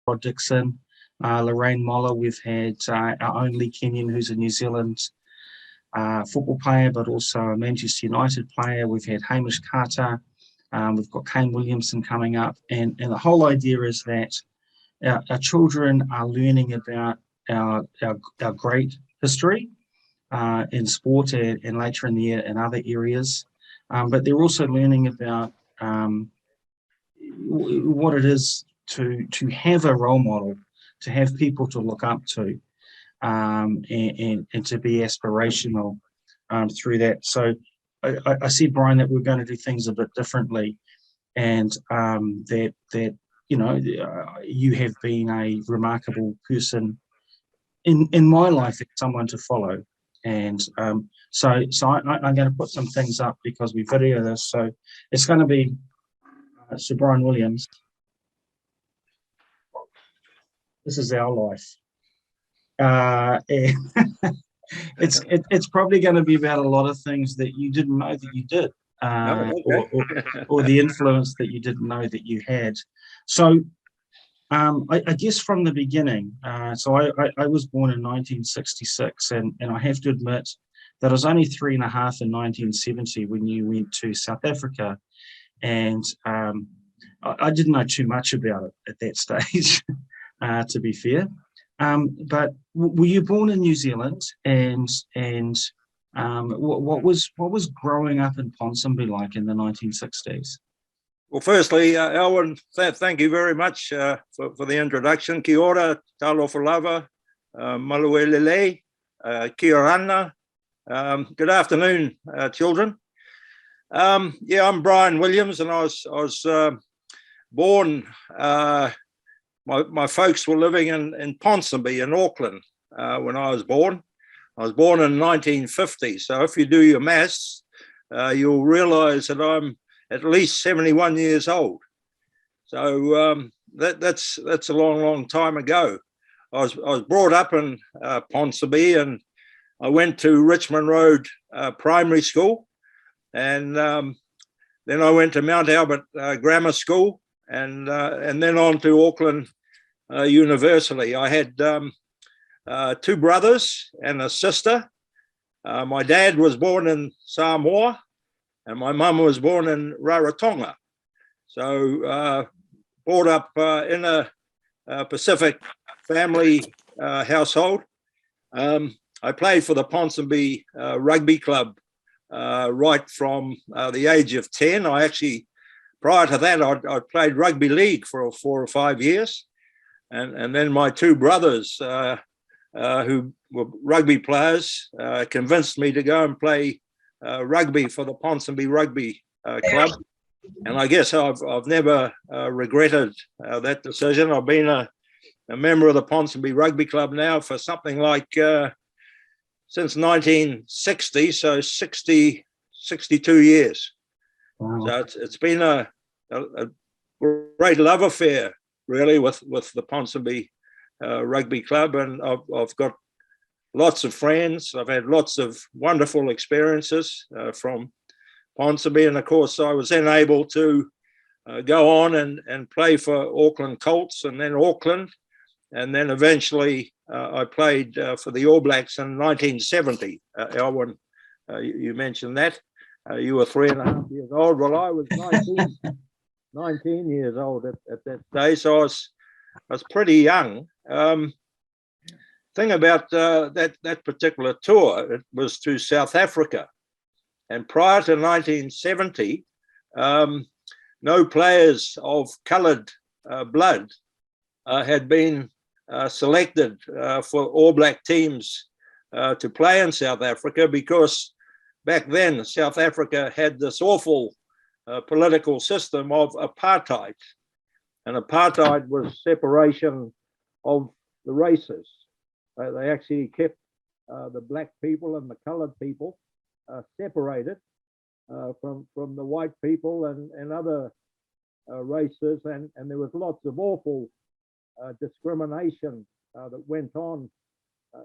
Rod Dixon, Lorraine Moller. We've had our only Kenyan who's a New Zealand football player, but also a Manchester United player. We've had Hamish Carter. We've got Kane Williamson coming up. And the whole idea is that our children are learning about our great history in sport and later in the year in other areas. But they're also learning about what it is to have a role model, to have people to look up to, and to be aspirational through that. So I said, Bryan, that we're going to do things a bit differently, and that you know, you have been a remarkable person in my life, someone to follow. And so I'm going to put some things up because we video this. So it's going to be Sir Bryan Williams. This is our life. It's probably going to be about a lot of things that you didn't know that you did, or the influence that you didn't know that you had. So I guess from the beginning, so I was born in 1966, and I have to admit that I was only 3.5 in 1970 when you went to South Africa, and I didn't know too much about it at that stage, to be fair. But were you born in New Zealand, and what was growing up in Ponsonby like in the 1960s? Well, firstly, Elwyn, thank you very much for the introduction. Kia ora, talofa lava, maluelele, kia rana. Good afternoon, children. Yeah, I'm Bryan Williams, and I was born. My folks were living in Ponsonby in Auckland when I was born. I was born in 1950. So if you do your maths, you'll realise that I'm at least 71 years old. So that's a long time ago. I was brought up in Ponsonby, and I went to Richmond Road Primary School, and then I went to Mount Albert Grammar School, and then on to Auckland University. I had 2 brothers and a sister. My dad was born in Samoa, and my mum was born in Rarotonga. So brought up in a Pacific family household. I played for the Ponsonby Rugby Club right from the age of 10. I actually, prior to that, I played rugby league for 4 or 5 years. And then my 2 brothers, who were rugby players, convinced me to go and play rugby for the Ponsonby Rugby Club. And I guess I've never regretted that decision. I've been a member of the Ponsonby Rugby Club now for something like since 1960, so 62 years. Wow. So it's been a great love affair, really, with the Ponsonby Rugby Club, and I've got lots of friends. I've had lots of wonderful experiences from Ponsonby, and of course I was then able to go on and play for Auckland Colts, and then Auckland, and then eventually I played for the All Blacks in 1970. Elwyn, you mentioned that. You were 3.5 years old. Well, I was 19 years old at that stage, so I was pretty young. Thing about that particular tour, it was to South Africa, and prior to 1970, no players of coloured blood had been selected for All Black teams to play in South Africa, because back then South Africa had this awful political system of apartheid, and apartheid was separation of the races. They actually kept the black people and the coloured people separated from the white people and other races, and there was lots of awful discrimination that went on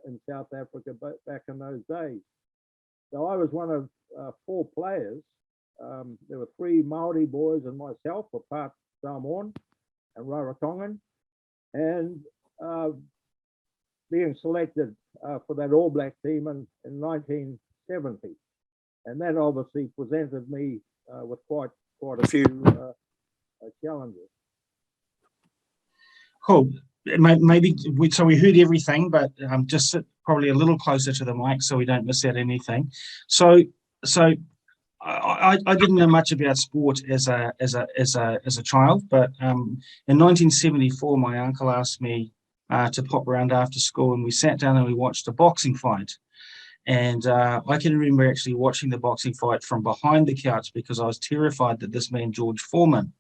in South Africa back in those days. So I was one of 4 players. There were 3 Maori boys and myself, were part Samoan and Rarotongan, and being selected for that All Black team in 1970. And that obviously presented me with quite a few challenges. Cool. Maybe so we heard everything, but just sit probably a little closer to the mic so we don't miss out anything. So I didn't know much about sport as a child, but in 1974, my uncle asked me to pop around after school, and we sat down and we watched a boxing fight. And I can remember actually watching the boxing fight from behind the couch because I was terrified that this man George Foreman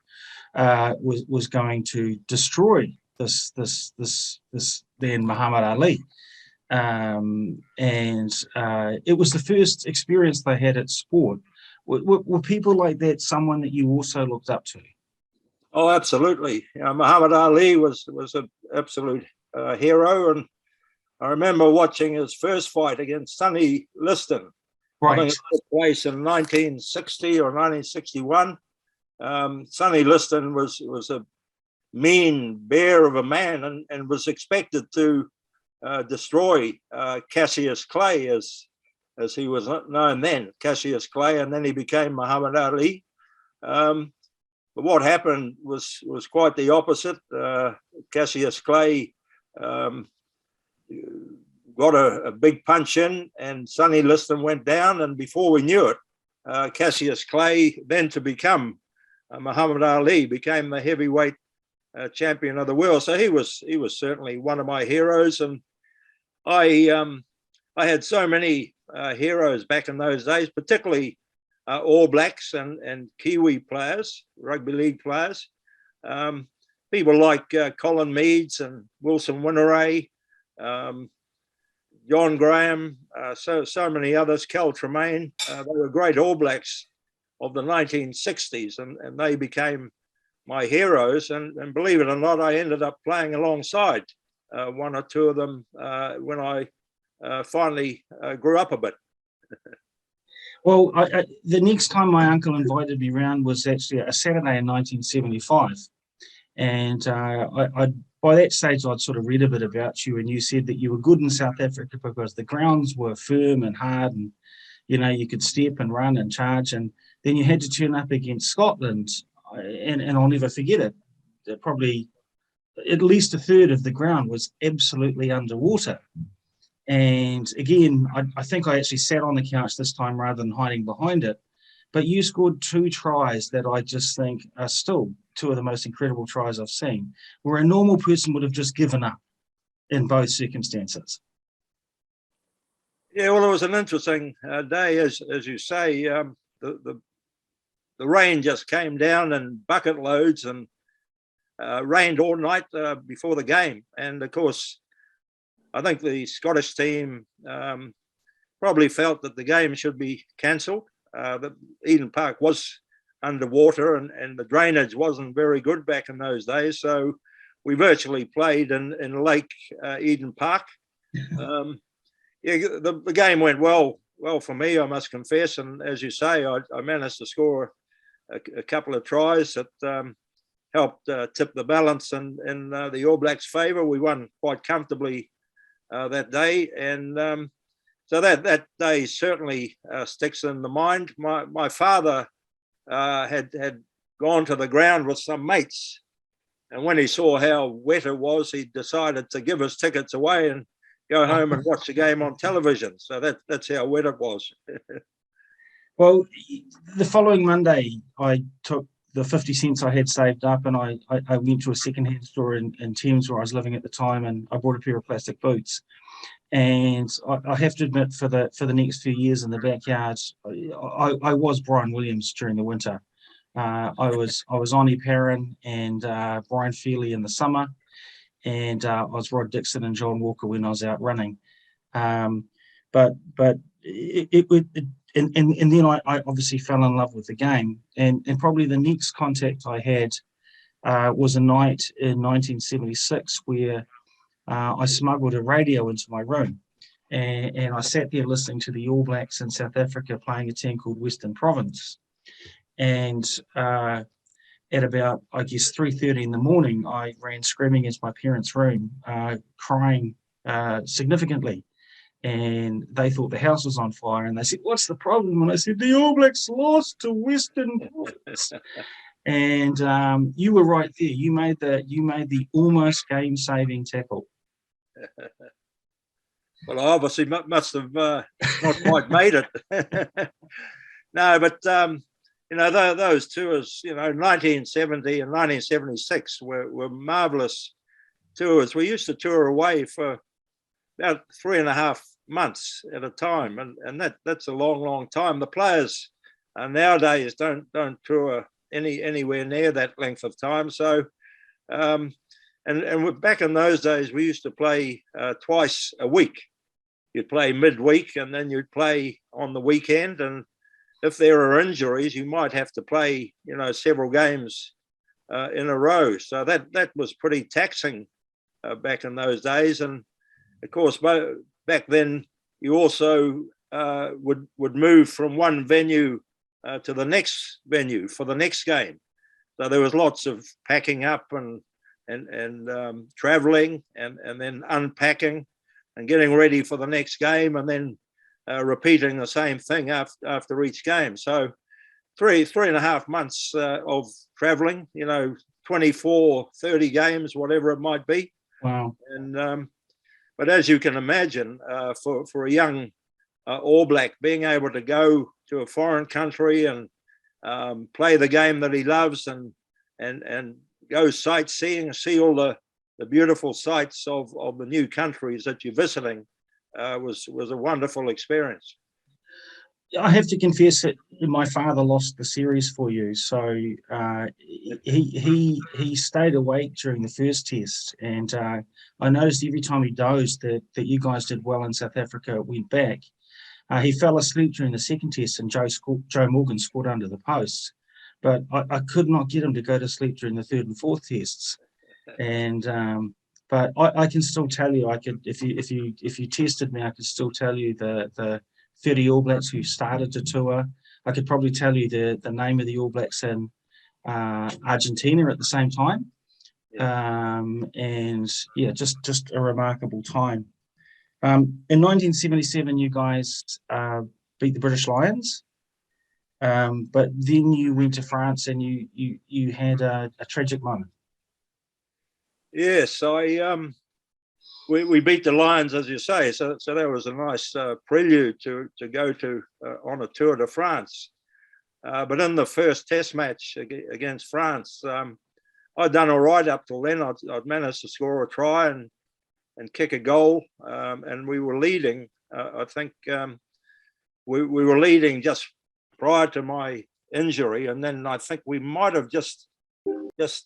was going to destroy this then Muhammad Ali. And it was the first experience they had at sport. Were people like that someone that you also looked up to? Oh, absolutely. Muhammad Ali was an absolute hero, and I remember watching his first fight against Sonny Liston. Right. I think it took place in 1960 or 1961. Sonny Liston was a mean bear of a man and was expected to destroy Cassius Clay, as he was known then, Cassius Clay, and then he became Muhammad Ali. But what happened was quite the opposite. Cassius Clay got a big punch in, and Sonny Liston went down, and before we knew it, Cassius Clay, then to become Muhammad Ali, became the heavyweight champion of the world. So he was certainly one of my heroes, and I had so many heroes back in those days, particularly All Blacks and Kiwi players, rugby league players. People like Colin Meads and Wilson Winneray, John Graham, so many others, Cal Tremaine. They were great All Blacks of the 1960s, and they became my heroes. And believe it or not, I ended up playing alongside one or two of them when I finally grew up a bit. Well, the next time my uncle invited me around was actually a Saturday in 1975. And by that stage, I'd sort of read a bit about you, and you said that you were good in South Africa because the grounds were firm and hard, and you could step and run and charge. And then you had to turn up against Scotland, and I'll never forget it. Probably at least a third of the ground was absolutely underwater. And again, I think I actually sat on the couch this time rather than hiding behind it. But you scored 2 tries that I just think are still 2 of the most incredible tries I've seen, where a normal person would have just given up in both circumstances. Yeah, well, it was an interesting day, as you say. The rain just came down in bucket loads and rained all night before the game. And of course, I think the Scottish team probably felt that the game should be cancelled. That Eden Park was underwater and the drainage wasn't very good back in those days. So we virtually played in Lake Eden Park. Yeah, the game went well for me, I must confess. And as you say, I managed to score a couple of tries that helped tip the balance in the All Blacks' favour. We won quite comfortably that day, and so that day certainly sticks in the mind. My father had gone to the ground with some mates, and when he saw how wet it was, he decided to give his tickets away and go home and watch the game on television. So that's how wet it was. Well, the following Monday, I took the 50 cents I had saved up, and I went to a secondhand store in Thames where I was living at the time, and I bought a pair of plastic boots. And I have to admit, for the next few years in the backyard, I was Brian Williams during the winter. I was Oni Perrin and Brian Feely in the summer, and I was Rod Dixon and John Walker when I was out running. But and then I obviously fell in love with the game, and probably the next contact I had was a night in 1976 where I smuggled a radio into my room, and I sat there listening to the All Blacks in South Africa playing a team called Western Province. And at about, I guess, 3:30 in the morning, I ran screaming into my parents' room, crying significantly. And they thought the house was on fire. And they said, "What's the problem?" And I said, "The All Blacks lost to Western Province." And you were right there. You made the almost game-saving tackle. Well, I obviously must have not quite made it. No, but those tours, 1970 and 1976 were marvelous tours. We used to tour away for about 3.5 months at a time, and that's a long time. The players nowadays don't tour anywhere near that length of time. So, and back in those days, we used to play twice a week. You'd play midweek, and then you'd play on the weekend. And if there are injuries, you might have to play, several games in a row. So that was pretty taxing back in those days. And of course, back then, you also would move from one venue to the next venue for the next game. So there was lots of packing up and traveling and then unpacking and getting ready for the next game, and then repeating the same thing after each game. So 3.5 months of traveling, 24, 30 games, whatever it might be. Wow. And but as you can imagine, for a young All Black, being able to go to a foreign country and play the game that he loves and go sightseeing, see all the beautiful sights of the new countries that you're visiting, was a wonderful experience. I have to confess that my father lost the series for you, so he stayed awake during the first test, and I noticed every time he dozed that you guys did well in South Africa, went back. He fell asleep during the second test, and Joe Morgan scored under the post, but I could not get him to go to sleep during the third and fourth tests, and but I can still tell you, I could if you tested me, I could still tell you the 30 All Blacks who started to tour. I could probably tell you the name of the All Blacks in Argentina at the same time. Yeah. And yeah, just a remarkable time. In 1977, you guys beat the British Lions, but then you went to France and you had a tragic moment. Yes, we beat the Lions, as you say, so that was a nice prelude to go to on a Tour de France. But in the first Test match against France, I'd done all right up till then. I'd managed to score a try and kick a goal, and we were leading. I think we were leading just prior to my injury, and then I think we might have just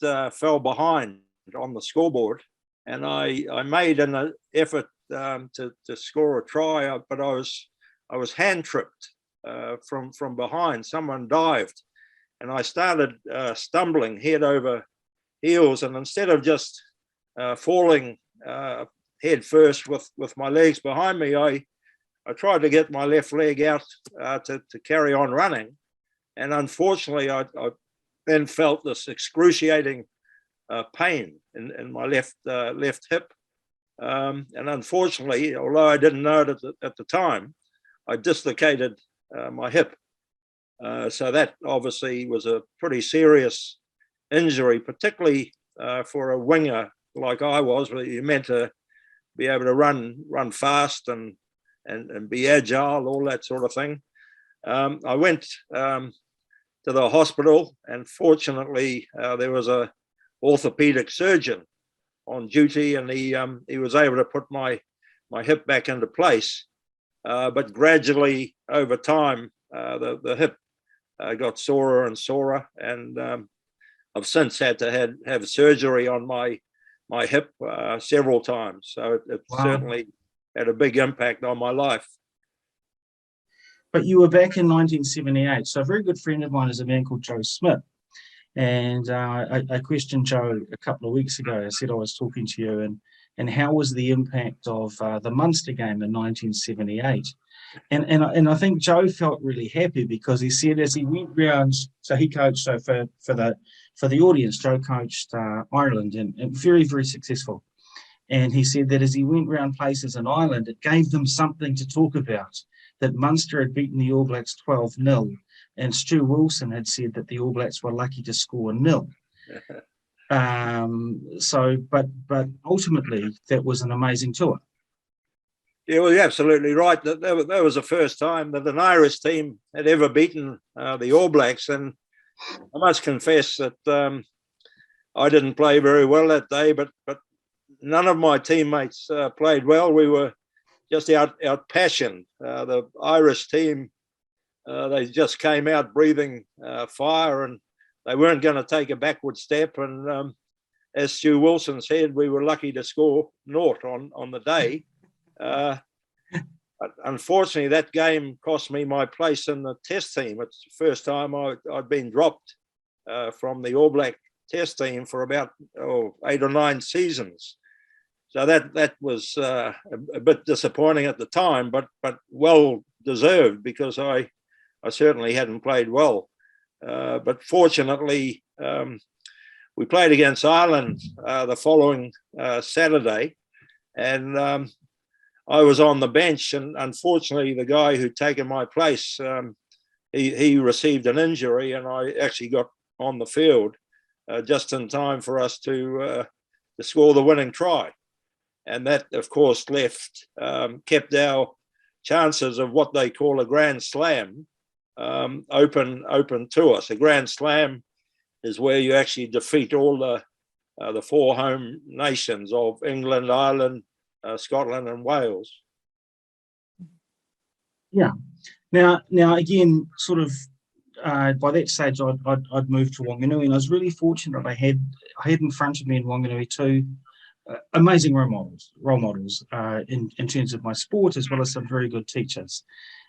fell behind on the scoreboard. And I made an effort to score a try, but I was hand tripped from behind. Someone dived, and I started stumbling head over heels. And instead of just falling head first with my legs behind me, I tried to get my left leg out to carry on running. And unfortunately, I then felt this excruciating pain in my left hip, and unfortunately, although I didn't know it at the time, I dislocated my hip. So that obviously was a pretty serious injury, particularly for a winger like I was, where you're meant to be able to run fast and be agile, all that sort of thing. I went to the hospital, and fortunately, there was a orthopedic surgeon on duty, and he was able to put my hip back into place. But gradually, over time, the hip got sorer and sorer, and I've since had to have surgery on my hip several times. So it Wow. Certainly had a big impact on my life. But you were back in 1978. So a very good friend of mine is a man called Joe Smith. And I questioned Joe a couple of weeks ago. I said I was talking to you, and and how was the impact of the Munster game in 1978. And I think Joe felt really happy because he said as he went round, so he coached, so for the audience, Joe coached Ireland and very, very successful. And he said that as he went round places in Ireland, it gave them something to talk about, that Munster had beaten the All Blacks 12-0, and Stu Wilson had said that the All Blacks were lucky to score 0. But ultimately, that was an amazing tour. Yeah, well, you're absolutely right. That was the first time that an Irish team had ever beaten the All Blacks. And I must confess that I didn't play very well that day, but none of my teammates played well. We were just out-passioned. The Irish team, they just came out breathing fire, and they weren't going to take a backward step. And as Stu Wilson said, we were lucky to score 0 on the day. But unfortunately, that game cost me my place in the test team. It's the first time I'd been dropped from the All Black test team for about 8 or 9 seasons. So that was a bit disappointing at the time, but well deserved, because I certainly hadn't played well. But fortunately, we played against Ireland the following Saturday, and I was on the bench, and unfortunately the guy who'd taken my place, he received an injury, and I actually got on the field just in time for us to score the winning try. And that, of course, kept our chances of what they call a Grand Slam open to us. A Grand Slam is where you actually defeat all the 4 home nations of England, Ireland, Scotland and Wales. Yeah. Now again, sort of by that stage, I'd moved to Wanganui, and I was really fortunate. I had in front of me in Wanganui 2 amazing role models in terms of my sport, as well as some very good teachers.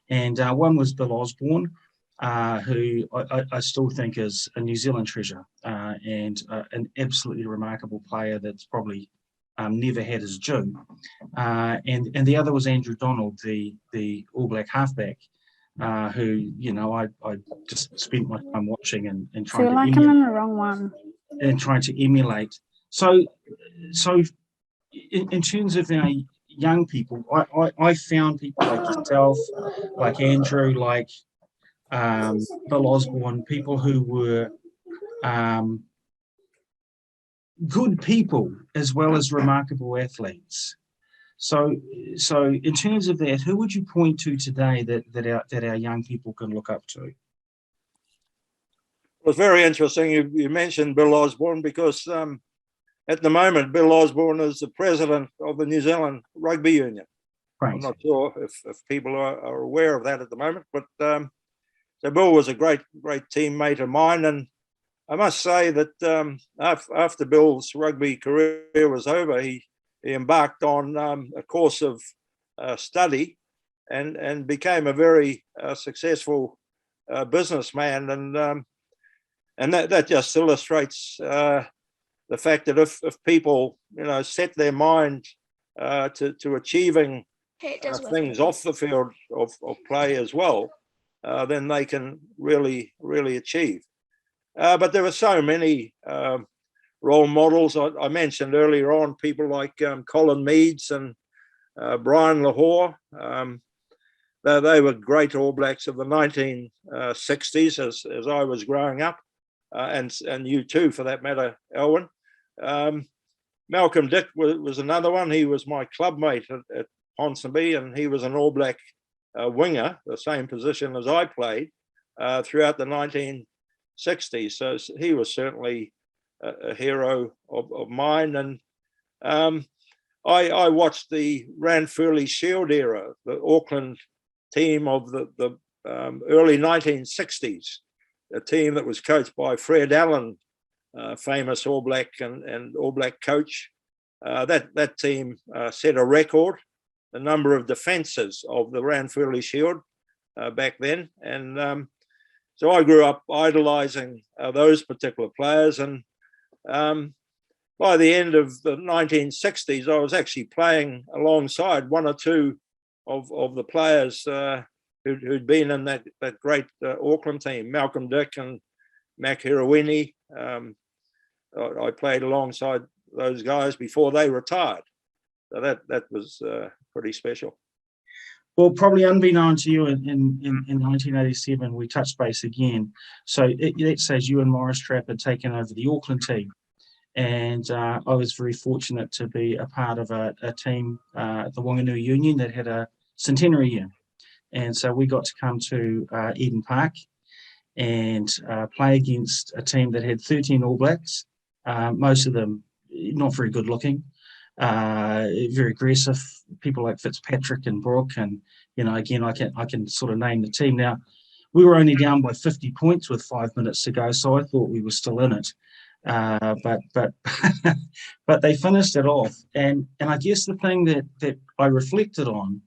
And one was Bill Osborne, who I still think is a New Zealand treasure and an absolutely remarkable player that's probably never had his due. And the other was Andrew Donald, the All Black halfback, who, I just spent my time watching and trying to emulate. I'm in the wrong one. And trying to emulate. So in terms of our young people, I found people like yourself, like Andrew, like Bill Osborne, people who were good people as well as remarkable athletes. So in terms of that, who would you point to today that our young people can look up to? It was very interesting you mentioned Bill Osborne, because at the moment Bill Osborne is the president of the New Zealand Rugby Union. Right. I'm not sure if people are aware of that at the moment, but so Bill was a great teammate of mine, and I must say that after Bill's rugby career was over, he embarked on a course of study and became a very successful businessman, and that just illustrates the fact that if people set their mind to achieving things off the field of play as well, then they can really achieve. But there were so many role models. I mentioned earlier on people like Colin Meads and Bryan Lahore. They were great All Blacks of the 1960s as I was growing up, and you too, for that matter, Elwyn. Malcolm Dick was another one. He was my club mate at Ponsonby, and he was an All Black winger, the same position as I played throughout the 1960s. So he was certainly a hero of mine. And I watched the Ranfurly Shield era, the Auckland team of the early 1960s, a team that was coached by Fred Allen, famous All Black and All Black coach. That team set a record, the number of defences of the Ranfurly Shield back then. And so I grew up idolising those particular players. And by the end of the 1960s, I was actually playing alongside one or two of the players who'd been in that great Auckland team, Malcolm Dick and Mac Hirawini. I played alongside those guys before they retired. So that was pretty special. Well, probably unbeknown to you, in 1987, we touched base again. So that says you and Morris Trapp had taken over the Auckland team. And I was very fortunate to be a part of a team, the Wanganui Union, that had a centenary year. And so we got to come to Eden Park and play against a team that had 13 All Blacks, most of them not very good looking, very aggressive, people like Fitzpatrick and Brooke. And, again, I can sort of name the team. Now, we were only down by 50 points with 5 minutes to go, so I thought we were still in it. But but they finished it off. And I guess the thing that I reflected on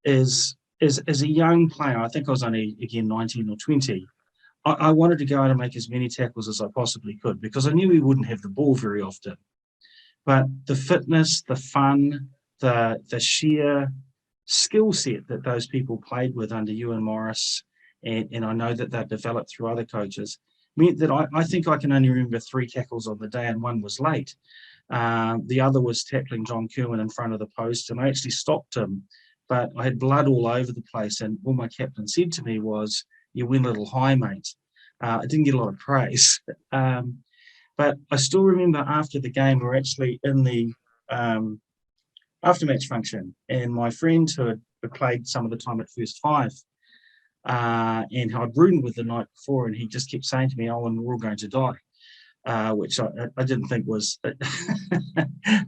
is as a young player, I think I was only, again, 19 or 20, I wanted to go out and make as many tackles as I possibly could because I knew we wouldn't have the ball very often. But the fitness, the fun, the sheer skill set that those people played with under Ewan Morris, and I know that they've developed through other coaches, meant that I think I can only remember 3 tackles on the day, and one was late. The other was tackling John Kerwin in front of the post, and I actually stopped him, but I had blood all over the place, and all my captain said to me was, "You went a little high, mate." I didn't get a lot of praise. But I still remember after the game, we were actually in the after-match function, and my friend who had played some of the time at First Five, and I'd roomed with the night before, and he just kept saying to me, "Owen, we're all going to die," which I didn't think was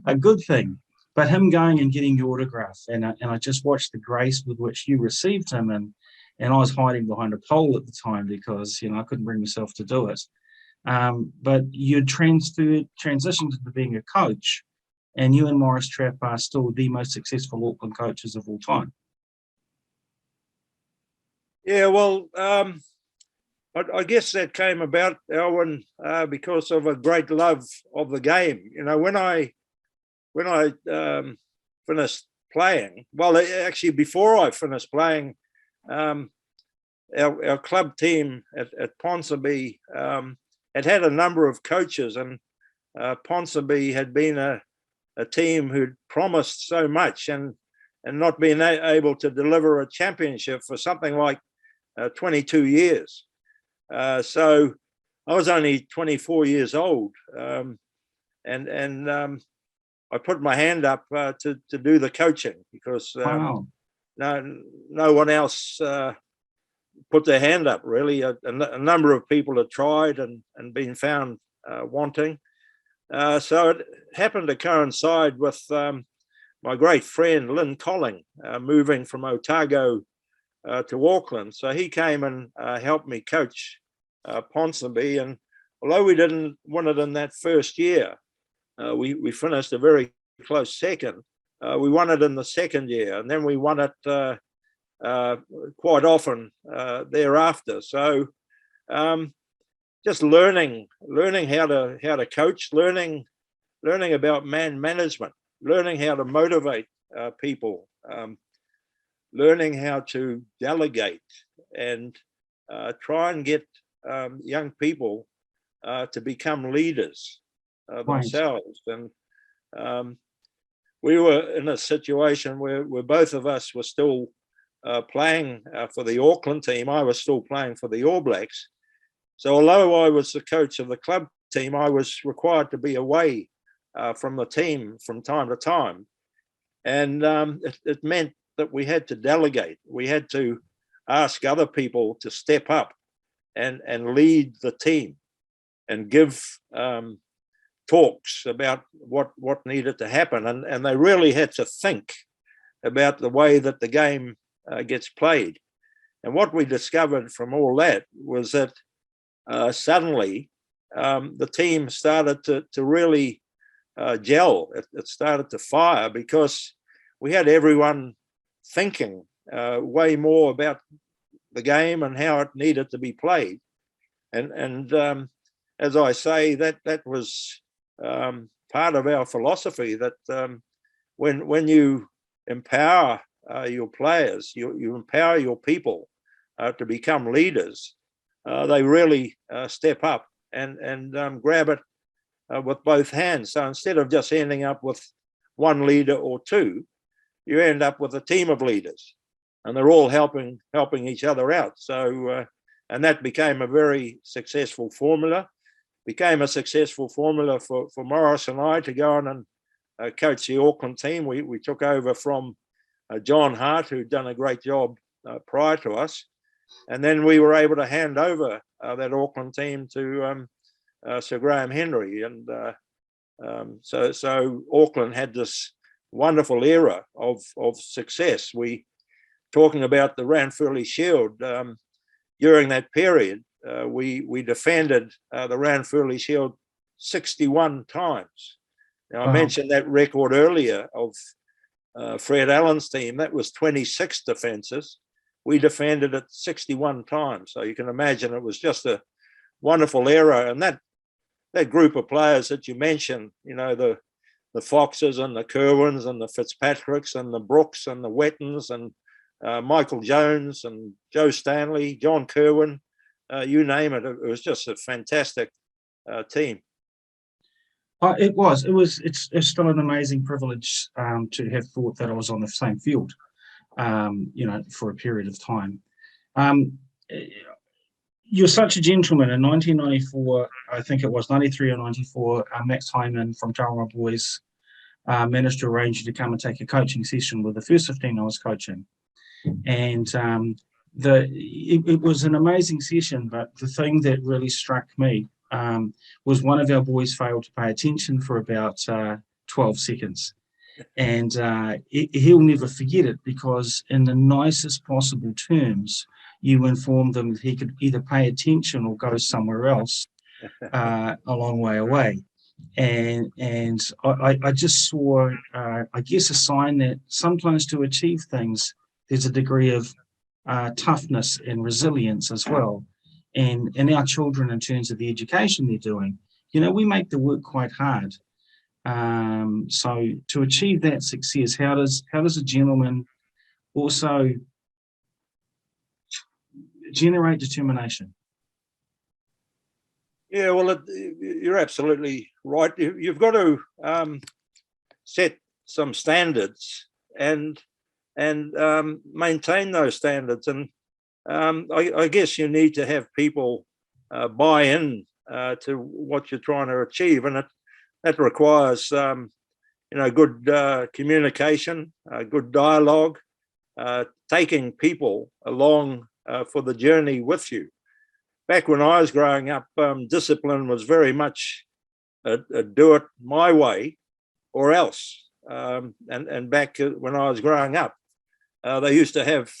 a good thing. But him going and getting your autograph, and I just watched the grace with which you received him, and I was hiding behind a pole at the time because I couldn't bring myself to do it. But you transitioned into being a coach, and you and Morris Trapp are still the most successful Auckland coaches of all time. Yeah, well, I guess that came about, Elwyn, because of a great love of the game. When I finished playing, well, actually before I finished playing, our club team at Ponsonby had a number of coaches, and Ponsonby had been a team who'd promised so much and not been able to deliver a championship for something like 22 years. So I was only 24 years old, and I put my hand up to do the coaching because Wow. no one else put their hand up, really. A number of people had tried and been found wanting. So it happened to coincide with my great friend Lynn Colling moving from Otago to Auckland. So he came and helped me coach Ponsonby. And although we didn't win it in that first year, we finished a very close second. We won it in the second year, and then we won it quite often thereafter. So just learning how to coach, learning about man management, learning how to motivate people, learning how to delegate, and try and get young people to become leaders themselves. And we were in a situation where both of us were still playing for the Auckland team. I was still playing for the All Blacks. So although I was the coach of the club team, I was required to be away from the team from time to time. And it meant that we had to delegate. We had to ask other people to step up and lead the team and give talks about what needed to happen. And they really had to think about the way that the game gets played. And what we discovered from all that was that suddenly the team started to really gel. It started to fire because we had everyone thinking way more about the game and how it needed to be played. And as I say, that was part of our philosophy that when you empower your players, you empower your people to become leaders, they really step up and grab it with both hands. So instead of just ending up with one leader or two, you end up with a team of leaders, and they're all helping each other out. So and that became a very successful formula. Became a successful formula for Morris and I to go on and coach the Auckland team. We took over from John Hart, who'd done a great job prior to us, and then we were able to hand over that Auckland team to Sir Graham Henry, and so Auckland had this wonderful era of success. We talking about the Ranfurly Shield during that period. We defended the Ranfurly Shield 61 times. Now, I mentioned that record earlier of Fred Allen's team. That was 26 defences. We defended it 61 times. So you can imagine it was just a wonderful era. And that group of players that you mentioned, you know, the Foxes and the Kerwins and the Fitzpatricks and the Brooks and the Wettons and Michael Jones and Joe Stanley, John Kerwin, you name it. It was just a fantastic team. It's still an amazing privilege to have thought that I was on the same field, you know, for a period of time. You're such a gentleman. In 1994, I think it was 93 or 94, Max Hyman from Tauranga Boys managed to arrange you to come and take a coaching session with the first 15 I was coaching. And it was an amazing session, but the thing that really struck me was one of our boys failed to pay attention for about 12 seconds. And he'll never forget it, because in the nicest possible terms, you informed them that he could either pay attention or go somewhere else a long way away. And I just saw, I guess, a sign that sometimes to achieve things, there's a degree of toughness and resilience as well. And our children, in terms of the education they're doing, you know, we make the work quite hard. So to achieve that success, how does a gentleman also generate determination? Yeah, well, you're absolutely right. You've got to set some standards and maintain those standards. And I guess you need to have people buy in to what you're trying to achieve, and that requires you know, good communication, good dialogue, taking people along for the journey with you. Back when I was growing up, discipline was very much a do it my way or else. And back when I was growing up, they used to have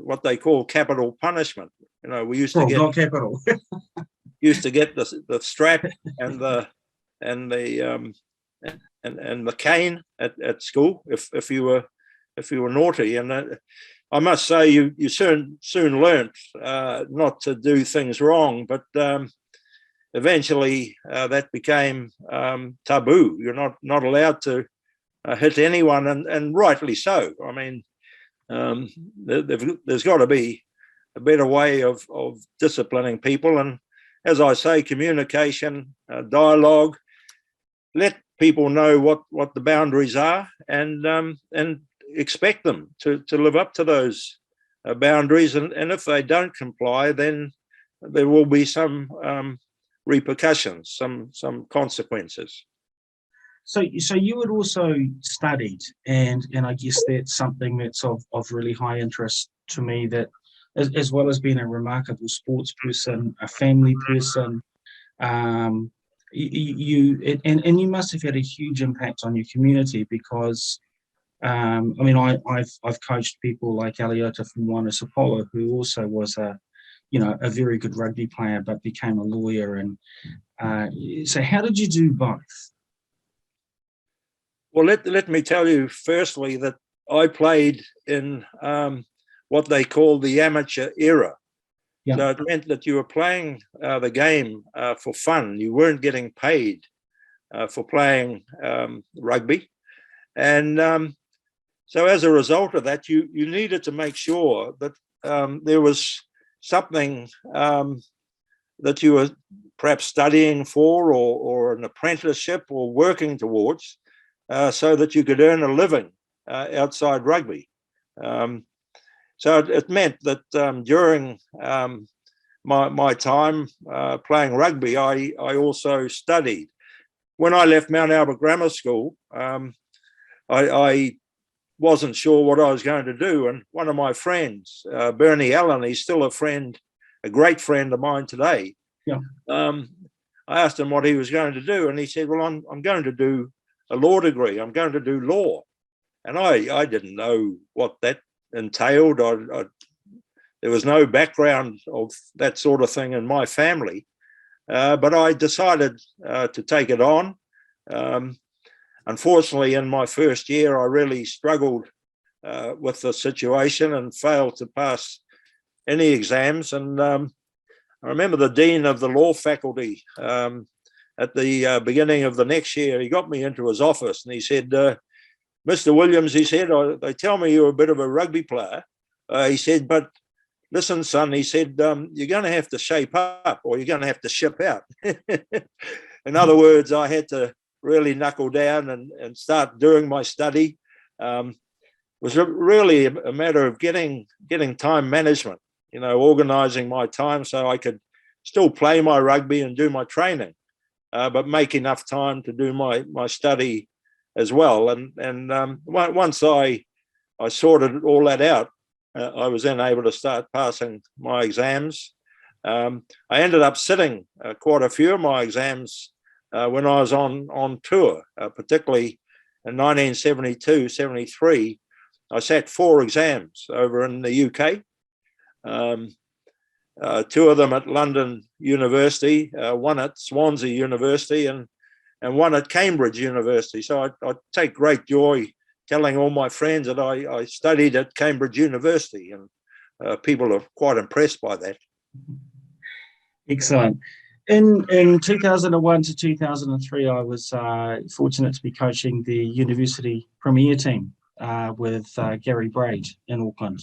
what they call capital punishment. You know, we used to get not capital. used to get the strap and the cane at school if you were naughty. And I must say, you soon learnt not to do things wrong, but eventually that became taboo. You're not allowed to hit anyone, and rightly so. I mean, there's got to be a better way of disciplining people. And as I say, communication, dialogue, let people know what the boundaries are, and expect them to live up to those boundaries. And if they don't comply, then there will be some repercussions, some consequences. So you had also studied, and I guess that's something that's of really high interest to me, that as well as being a remarkable sports person, a family person, you must have had a huge impact on your community, because I mean, I've coached people like Aliota from Wainesapolo, who also was a very good rugby player, but became a lawyer. And so how did you do both? Well, let me tell you firstly that I played in what they call the amateur era. Yeah. So it meant that you were playing the game for fun. You weren't getting paid for playing rugby. And so as a result of that, you needed to make sure that there was something that you were perhaps studying for, or an apprenticeship, or working towards, so that you could earn a living outside rugby. So it meant that during my time playing rugby, I also studied. When I left Mount Albert Grammar School, I wasn't sure what I was going to do. And one of my friends, Bernie Allen, he's still a great friend of mine today. Yeah. I asked him what he was going to do, and he said, well, I'm going to do a law degree. I'm going to do law. And I didn't know what that entailed. There was no background of that sort of thing in my family. But I decided to take it on. Unfortunately, in my first year, I really struggled with the situation and failed to pass any exams. And I remember the dean of the law faculty at the beginning of the next year, he got me into his office and he said, Mr. Williams, he said, they tell me you're a bit of a rugby player. He said, but listen, son, he said, you're going to have to shape up, or you're going to have to ship out. In other words, I had to really knuckle down and start doing my study. It was really a matter of getting time management, organising my time so I could still play my rugby and do my training, but make enough time to do my study as well. And once I sorted all that out, I was then able to start passing my exams. I ended up sitting quite a few of my exams when I was on tour, particularly in 1972, 73. I sat 4 exams over in the UK, 2 of them at London University, one at Swansea University, and one at Cambridge University. So I take great joy telling all my friends that I studied at Cambridge University, and people are quite impressed by that. Excellent. In 2001 to 2003, I was fortunate to be coaching the university premier team with Gary Braid in Auckland.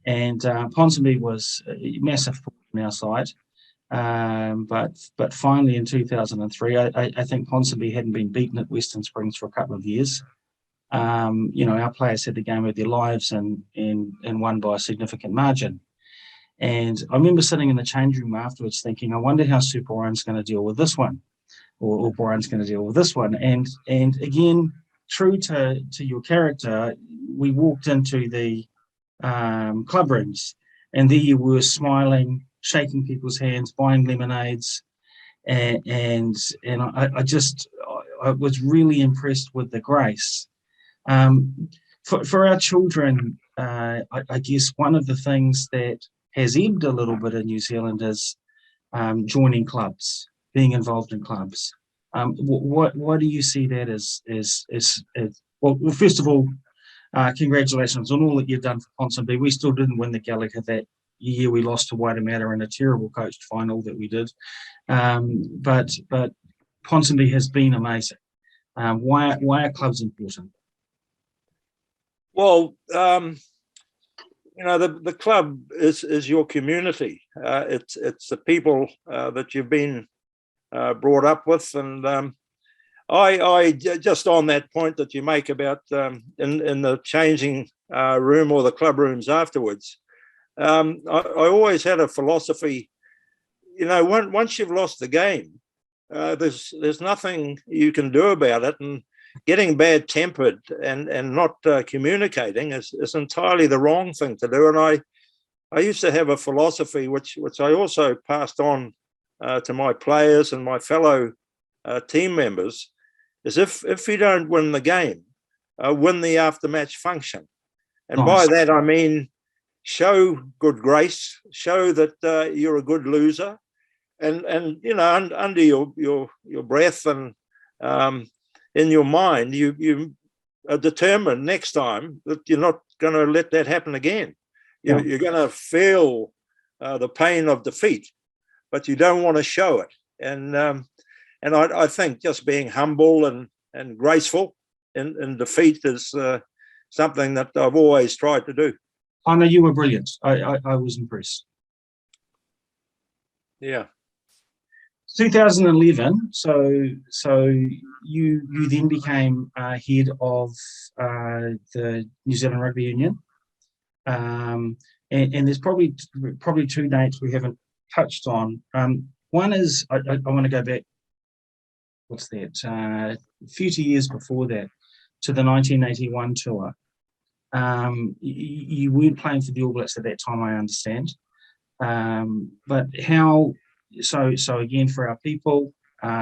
And Ponsonby was a massive force on our side. But finally in 2003, I think Ponsonby hadn't been beaten at Western Springs for a couple of years. Our players had the game of their lives and won by a significant margin. And I remember sitting in the change room afterwards thinking, I wonder how Super Ryan's going to deal with this one, or Brian's going to deal with this one. And again, true to your character, we walked into the club rooms, and there you were smiling, shaking people's hands, buying lemonades, and I was really impressed with the grace. For our children, I guess one of the things that has ebbed a little bit in New Zealand is joining clubs, being involved in clubs. What do you see that as well, first of all, congratulations on all that you've done for Ponsonby. We still didn't win the Gallagher that year. We lost to Waitemata in a terrible coached final that we did. But Ponsonby has been amazing. Why are clubs important? Well, the club is your community. It's the people that you've been brought up with, and I just on that point that you make about in the changing room or the club rooms afterwards. I always had a philosophy. Once you've lost the game, there's nothing you can do about it, and getting bad-tempered and not communicating is entirely the wrong thing to do. And I used to have a philosophy which I also passed on to my players and my fellow team members, is if you don't win the game, win the after-match function. And by that I mean show good grace, show that you're a good loser, and under your breath and in your mind, you are determined next time that you're not going to let that happen again. You're going to feel the pain of defeat, but you don't want to show it. And and I think just being humble and graceful in defeat is something that I've always tried to do. I know you were brilliant. I was impressed. Yeah. 2011. So you then became head of the New Zealand Rugby Union, and there's probably two dates we haven't touched on. One is I want to go back. What's that? A few years before that, to the 1981 tour. You weren't playing for the All Blacks at that time, I understand. But how? So again, for our people,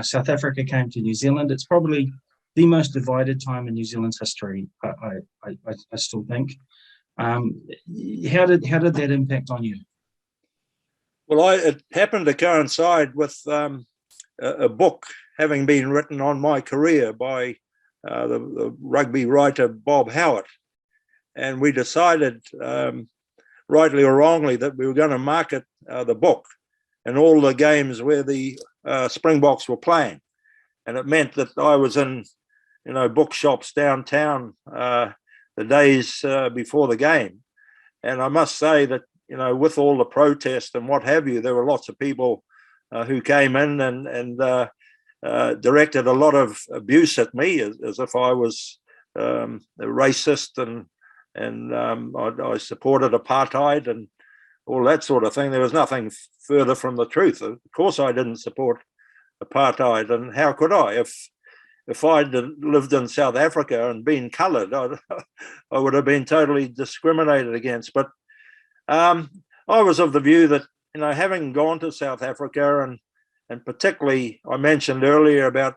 South Africa came to New Zealand. It's probably the most divided time in New Zealand's history. I still think. How did that impact on you? Well, it happened to coincide with a book having been written on my career by the rugby writer Bob Howard, and we decided, rightly or wrongly, that we were going to market the book in all the games where the Springboks were playing, and it meant that I was in, bookshops downtown the days before the game, and I must say that with all the protest and what have you, there were lots of people who came in and directed a lot of abuse at me as if I was a racist and I supported apartheid and all that sort of thing. There was nothing further from the truth. Of course, I didn't support apartheid, and how could I? If I'd lived in South Africa and been coloured, I would have been totally discriminated against. But I was of the view that, having gone to South Africa and particularly, I mentioned earlier about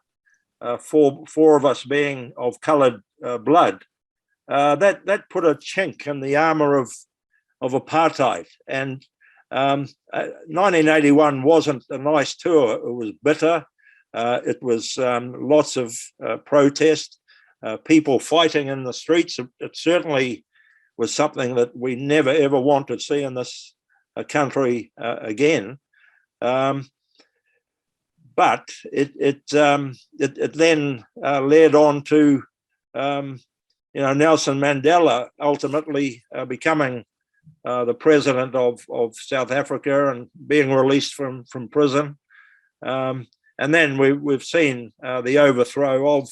four of us being of coloured blood, that put a chink in the armour of apartheid. And 1981 wasn't a nice tour. It was bitter. It was lots of protest, people fighting in the streets. It certainly was something that we never ever want to see in this country again. But it then led on to Nelson Mandela ultimately becoming the president of South Africa and being released from prison. And then we've seen the overthrow of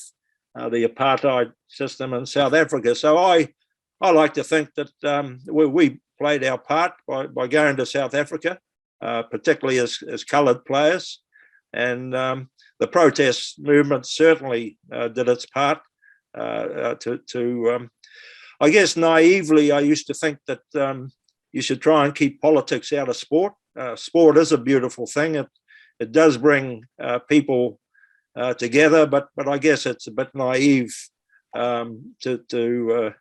the apartheid system in South Africa. So I like to think that we played our part by going to South Africa, particularly as coloured players. And the protest movement certainly did its part to I guess naively, I used to think that you should try and keep politics out of sport. Sport is a beautiful thing. It does bring people together, but I guess it's a bit naive to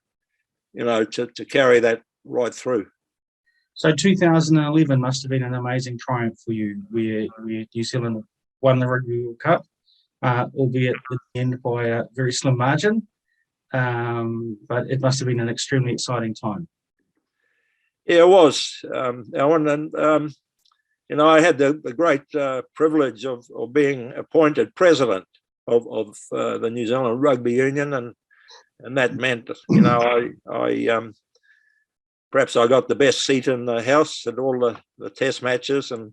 carry that right through. So 2011 must have been an amazing triumph for you, where New Zealand won the Rugby World Cup, albeit at the end by a very slim margin. But it must have been an extremely exciting time. Yeah, it was, Alan, and I had the great privilege of being appointed president of the New Zealand Rugby Union, and that meant, I perhaps I got the best seat in the house at all the test matches, and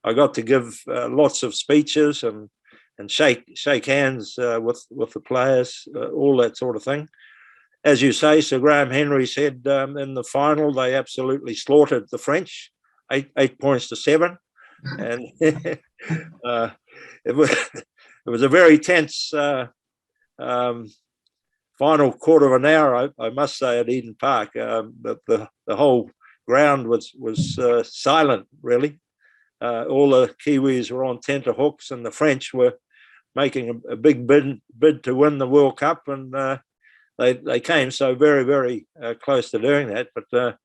I got to give lots of speeches and shake hands with the players, all that sort of thing. As you say, Sir Graham Henry said in the final, they absolutely slaughtered the French, 8 points to 7. And it was a very tense final quarter of an hour, I must say, at Eden Park. The whole ground was silent, really. All the Kiwis were on tenterhooks, and the French were making a big bid to win the World Cup, and they came so very, very close to doing that. But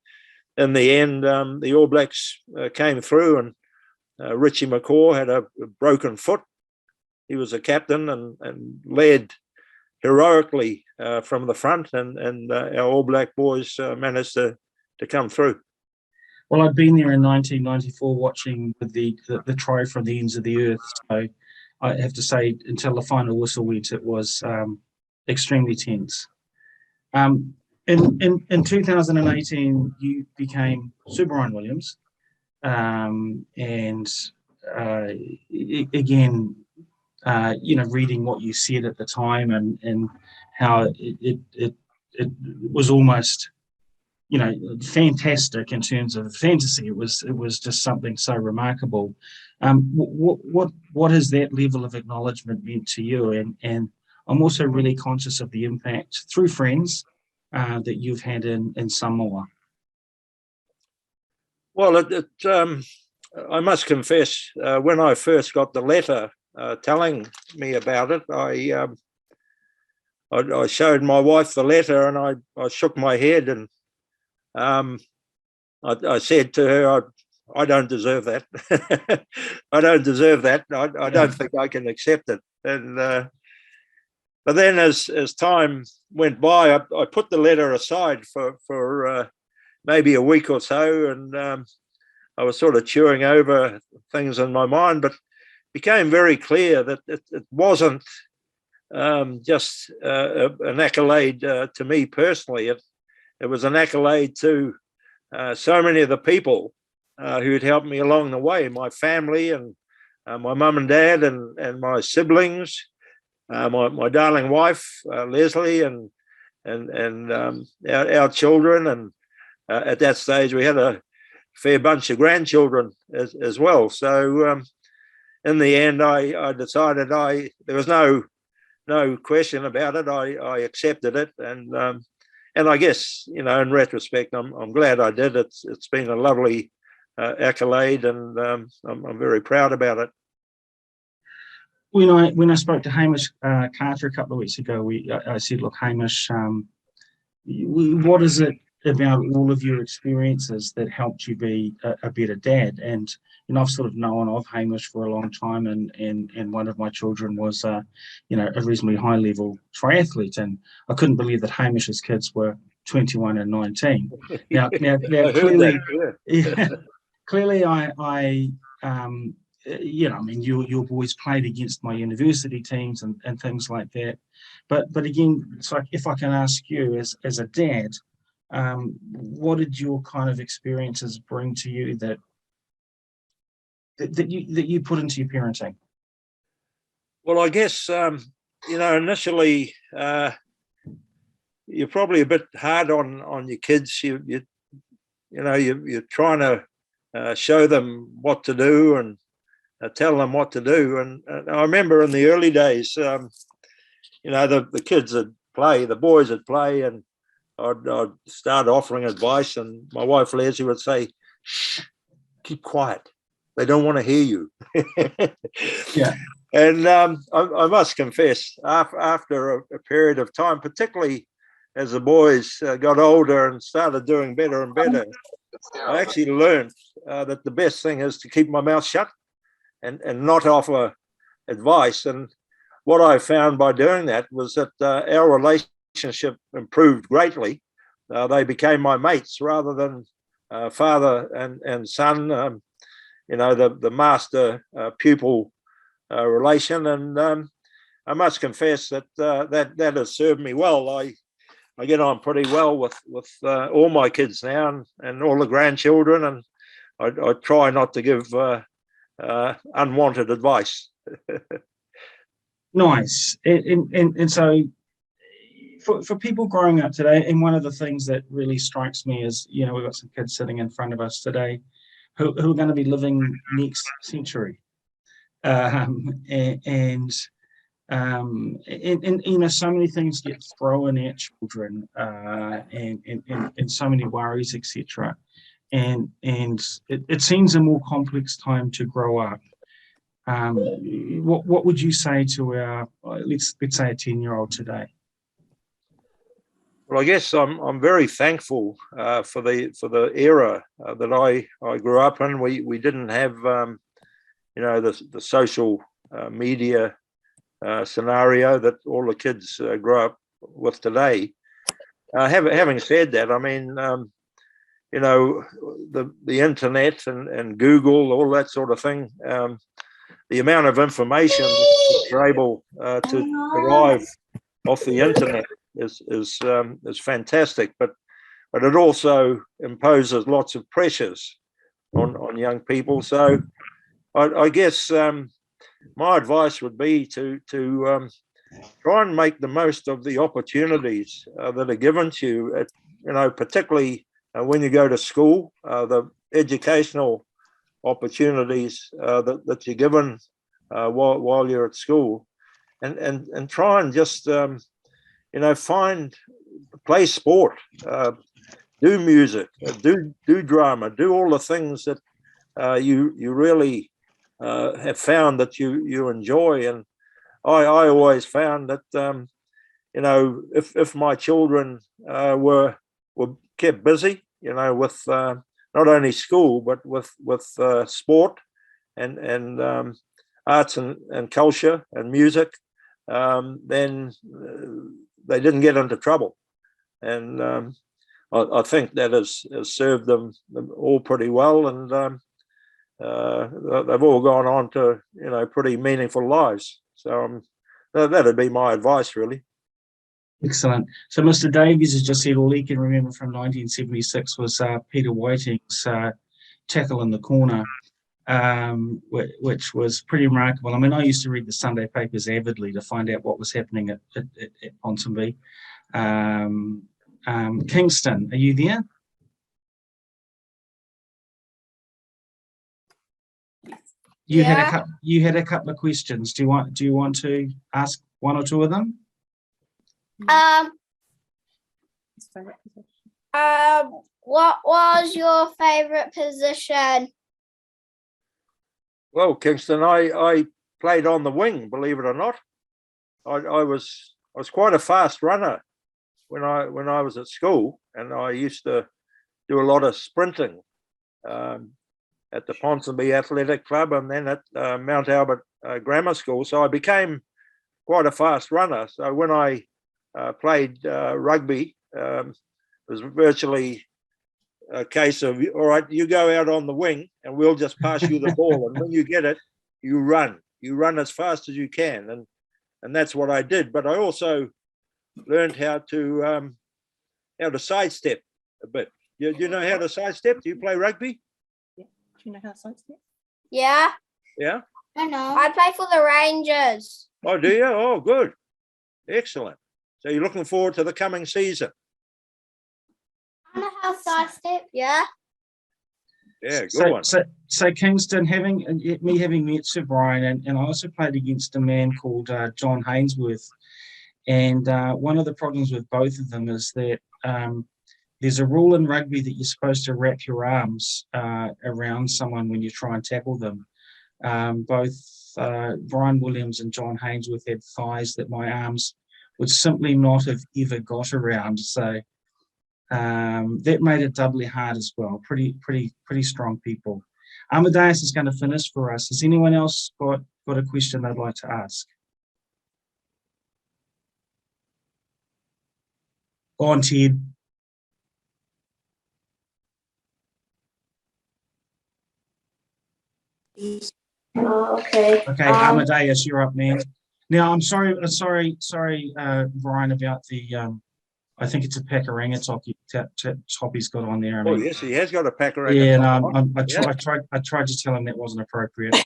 in the end, the All Blacks came through, and Richie McCaw had a broken foot. He was a captain and led heroically from the front, and our All Black boys managed to come through. Well, I'd been there in 1994 watching the try from the ends of the earth. So I have to say, until the final whistle went, it was extremely tense. In 2018, you became Super Ryan Williams, and again, reading what you said at the time and how it was almost, fantastic in terms of fantasy. It was just something so remarkable. What has that level of acknowledgement meant to you? And I'm also really conscious of the impact through friends that you've had in Samoa. Well, I must confess, when I first got the letter telling me about it, I showed my wife the letter, and I shook my head, and I said to her, I don't deserve that. I don't deserve that. I don't think I can accept it. And but then as time went by, I put the letter aside for maybe a week or so, and I was sort of chewing over things in my mind, but became very clear that it wasn't just an accolade to me personally. It was an accolade to so many of the people who'd helped me along the way, my family and my mum and dad and my siblings, my darling wife, Leslie, and our children. And at that stage, we had a fair bunch of grandchildren as well. So in the end, I decided there was no question about it. I accepted it, and I guess, in retrospect, I'm glad I did. It's been a lovely accolade, and I'm very proud about it. When I spoke to Hamish Carter a couple of weeks ago, I said, look, Hamish, what is it about all of your experiences that helped you be a better dad? And I've sort of known of Hamish for a long time, and one of my children was a reasonably high level triathlete, and I couldn't believe that Hamish's kids were 21 and 19. Now clearly, clearly your boys played against my university teams and things like that. But again, it's like, if I can ask you as a dad, what did your kind of experiences bring to you that you put into your parenting? Well, I guess initially you're probably a bit hard on your kids. You're trying to show them what to do and tell them what to do. And I remember in the early days, the kids would play, the boys would play, and I'd start offering advice, and my wife Leslie would say, "Shh, keep quiet. They don't want to hear you." Yeah. And I must confess, after a period of time, particularly as the boys got older and started doing better and better, I actually learned that the best thing is to keep my mouth shut and not offer advice. And what I found by doing that was that our relationship improved greatly. They became my mates rather than father and son, the master pupil relation. And I must confess that that has served me well. I get on pretty well with all my kids now and all the grandchildren, and I try not to give unwanted advice. Nice. And so for people growing up today, and one of the things that really strikes me is, we've got some kids sitting in front of us today who are going to be living next century. And so many things get thrown at children, and so many worries, etc. And it seems a more complex time to grow up. What would you say to our let's say a 10-year-old today? Well, I guess I'm very thankful for the era that I grew up in. We didn't have the social media scenario that all the kids grow up with today. Having said that, I mean, the internet and Google, all that sort of thing, the amount of information that you're able to derive off the internet is fantastic, but it also imposes lots of pressures on young people. So I guess my advice would be to try and make the most of the opportunities that are given to you, particularly when you go to school, the educational opportunities that you're given while you're at school, and try and just play sport, do music, do drama, do all the things that you really have found that you enjoy. And I always found that if my children were kept busy, with not only school but with sport and arts and culture and music, then they didn't get into trouble. And I think that has served them all pretty well, and they've all gone on to pretty meaningful lives. So that'd be my advice, really. Excellent. So Mr. Davies has just said all he can remember from 1976 was Peter Whiting's tackle in the corner, which was pretty remarkable. I mean, I used to read the Sunday papers avidly to find out what was happening at Ponsonby. Kingston, are you there? You had a couple of questions. Do you want to ask one or two of them? What was your favorite position? Well, Kingston, I played on the wing, believe it or not. I was quite a fast runner when I was at school, and I used to do a lot of sprinting at the Ponsonby Athletic Club and then at Mount Albert Grammar School. So I became quite a fast runner. So when I played rugby, it was virtually a case of, all right, you go out on the wing and we'll just pass you the ball, and when you get it, you run as fast as you can, and that's what I did. But I also learned how to sidestep a bit. You know how to sidestep? Do you play rugby? Yeah. Do you know how to sidestep? Yeah. Yeah. I know. I play for the Rangers. Oh, do you? Oh, good. Excellent. So you're looking forward to the coming season? I know how to sidestep. Yeah. Yeah, good one. So Kingston, having met Sir Bryan, and I also played against a man called John Hainsworth, and one of the problems with both of them is that there's a rule in rugby that you're supposed to wrap your arms around someone when you try and tackle them. Both Bryan Williams and John Hainsworth had thighs that my arms would simply not have ever got around. So that made it doubly hard as well. Pretty strong people. Amadeus is going to finish for us. Has anyone else got a question they'd like to ask? Go on, Ted. Okay. Okay, Amadeus, you're up, man. Now, I'm sorry, Bryan, about the. I think it's a Pakuranga top he's got on there. I mean, yes, he has got a Pakuranga. Yeah, no, I tried to tell him that wasn't appropriate.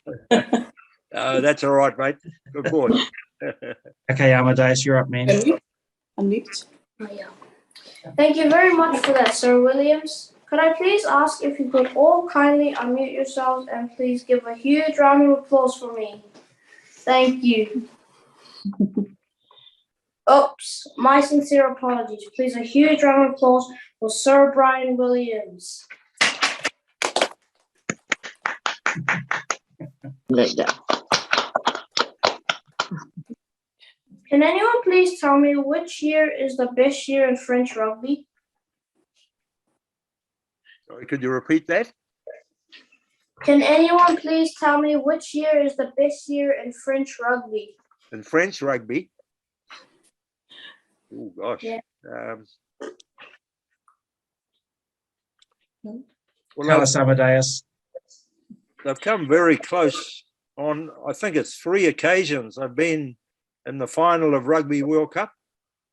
That's all right, mate. Good boy. Okay, Amadeus, you're up, man. Unmute. Oh, yeah. Thank you very much for that, Sir Williams. Could I please ask if you could all kindly unmute yourselves and please give a huge round of applause for me? Thank you. Oops, my sincere apologies. Please, a huge round of applause for Sir Bryan Williams. Can anyone please tell me which year is the best year in French rugby? Sorry, could you repeat that? Can anyone please tell me which year is the best year in French rugby? In French rugby? Oh, gosh. Yeah. Tell us, Amadeus. They've come very close on, I think it's 3 occasions I've been in the final of Rugby World Cup,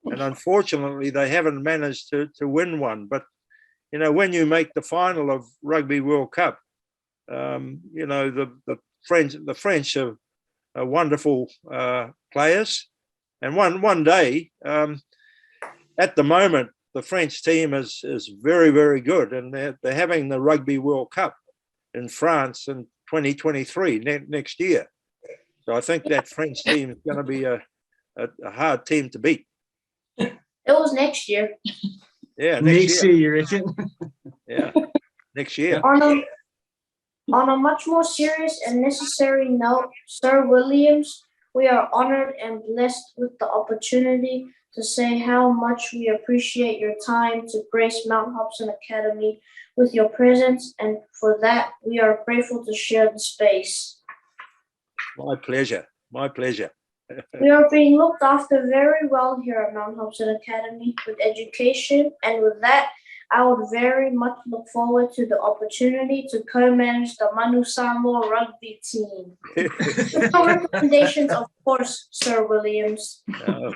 and unfortunately they haven't managed to win one. But you know, when you make the final of Rugby World Cup, you know, the French are wonderful players, and one day, at the moment, the French team is very, very good, and they're having the Rugby World Cup in France in 2023 next year. So I think that French team is going to be a hard team to beat. It was next year. Yeah, next year, you reckon? Yeah, next year. On a much more serious and necessary note, Sir Williams, we are honored and blessed with the opportunity to say how much we appreciate your time to grace Mount Hobson Academy with your presence, and for that, we are grateful to share the space. My pleasure. My pleasure. We are being looked after very well here at Mount Hobson Academy with education, and with that, I would very much look forward to the opportunity to co-manage the Manu Samoa rugby team. With no recommendations, of course, Sir Williams. Oh.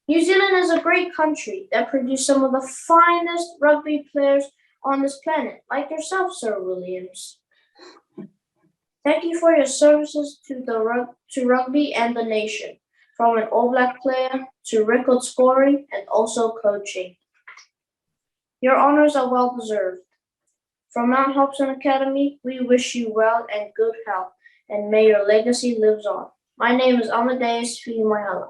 New Zealand is a great country that produced some of the finest rugby players on this planet, like yourself, Sir Williams. Thank you for your services to rugby and the nation, from an All Black player to record scoring and also coaching. Your honors are well deserved. From Mount Hobson Academy, we wish you well and good health, and may your legacy live on. My name is Amadeus Fiumahala.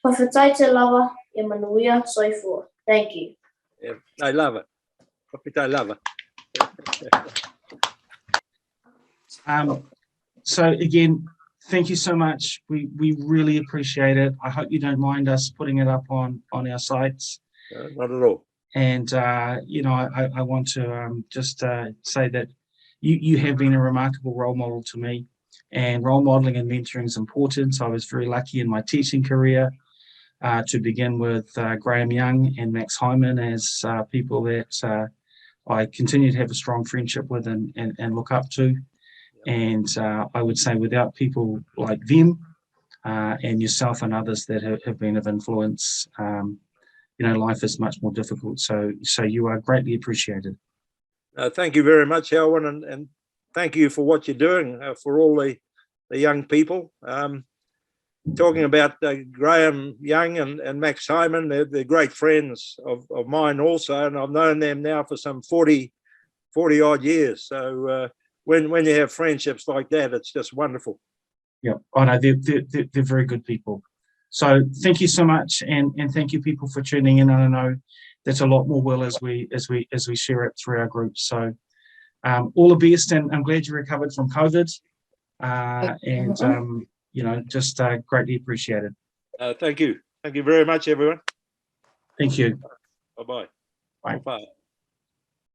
Pawhetai te lava e manuia soifua. Thank you. Yeah, I love it. I love it. So again, thank you so much. We really appreciate it. I hope you don't mind us putting it up on our sites. Not at all. And you know, I want to just say that you have been a remarkable role model to me, and role modeling and mentoring is important. So I was very lucky in my teaching career to begin with Graham Young and Max Hyman as people that I continue to have a strong friendship with and look up to. And I would say without people like them and yourself and others that have been of influence, you know, life is much more difficult. So you are greatly appreciated. Thank you very much, Elwyn, and thank you for what you're doing for all the young people. Talking about Graham Young and Max Hyman, they're great friends of mine also, and I've known them now for some 40 odd years. So when you have friendships like that, it's just wonderful. Yeah, I know they're very good people. So thank you so much, and thank you people for tuning in. And I know there's a lot more will as we share it through our group. So all the best, and I'm glad you recovered from COVID. And you know, just greatly appreciated. Thank you very much, everyone. Thank you. Bye-bye. Bye. Bye.